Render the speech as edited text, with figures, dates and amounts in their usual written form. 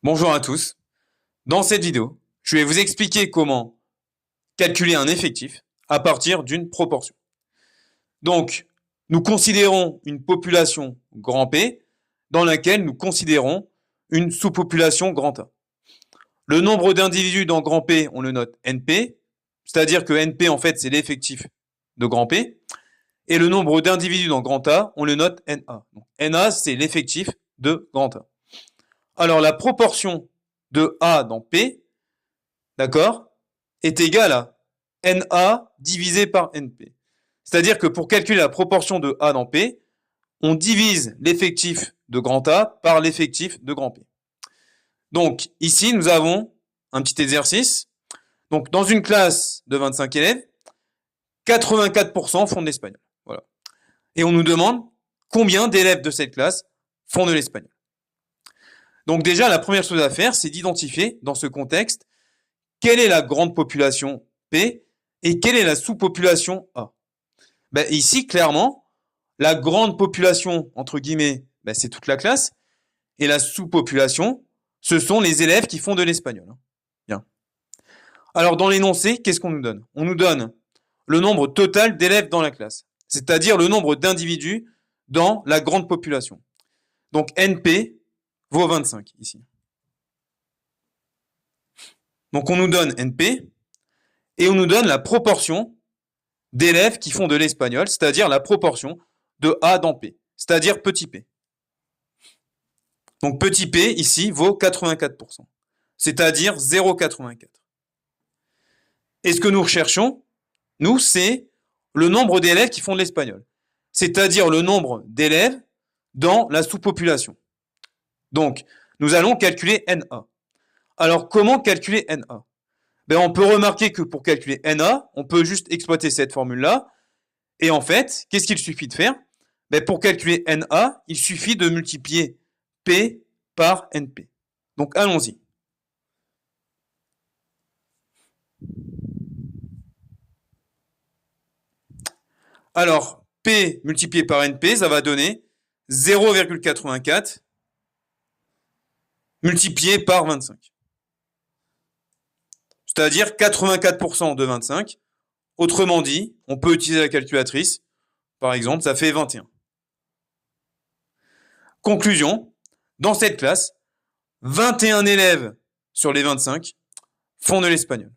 Bonjour à tous. Dans cette vidéo, je vais vous expliquer comment calculer un effectif à partir d'une proportion. Donc, nous considérons une population grand P dans laquelle nous considérons une sous-population grand A. Le nombre d'individus dans grand P, on le note NP, c'est-à-dire que NP, en fait, c'est l'effectif de grand P. Et le nombre d'individus dans grand A, on le note NA. Donc, NA, c'est l'effectif de grand A. Alors, la proportion de A dans P, d'accord, est égale à NA divisé par NP. C'est-à-dire que pour calculer la proportion de A dans P, on divise l'effectif de grand A par l'effectif de grand P. Donc, ici, nous avons un petit exercice. Donc, dans une classe de 25 élèves, 84% font de l'espagnol. Voilà. Et on nous demande combien d'élèves de cette classe font de l'espagnol. Donc déjà, la première chose à faire, c'est d'identifier, dans ce contexte, quelle est la grande population P et quelle est la sous-population A. Ben, ici, clairement, la grande population, entre guillemets, ben, c'est toute la classe, et la sous-population, ce sont les élèves qui font de l'espagnol. Bien. Alors, dans l'énoncé, qu'est-ce qu'on nous donne? On nous donne le nombre total d'élèves dans la classe, c'est-à-dire le nombre d'individus dans la grande population. Donc, NP vaut 25 ici. Donc, on nous donne NP et on nous donne la proportion d'élèves qui font de l'espagnol, c'est-à-dire la proportion de A dans P, c'est-à-dire petit p. Donc, petit p, ici, vaut 84%, c'est-à-dire 0,84. Et ce que nous recherchons, nous, c'est le nombre d'élèves qui font de l'espagnol, c'est-à-dire le nombre d'élèves dans la sous-population. Donc, nous allons calculer NA. Alors, comment calculer NA? Ben, on peut remarquer que pour calculer NA, on peut juste exploiter cette formule-là. Et en fait, qu'est-ce qu'il suffit de faire? Ben, pour calculer NA, il suffit de multiplier P par NP. Donc, allons-y. Alors, P multiplié par NP, ça va donner 0,84 multiplié par 25. C'est-à-dire 84% de 25. Autrement dit, on peut utiliser la calculatrice. Par exemple, ça fait 21. Conclusion, dans cette classe, 21 élèves sur les 25 font de l'espagnol.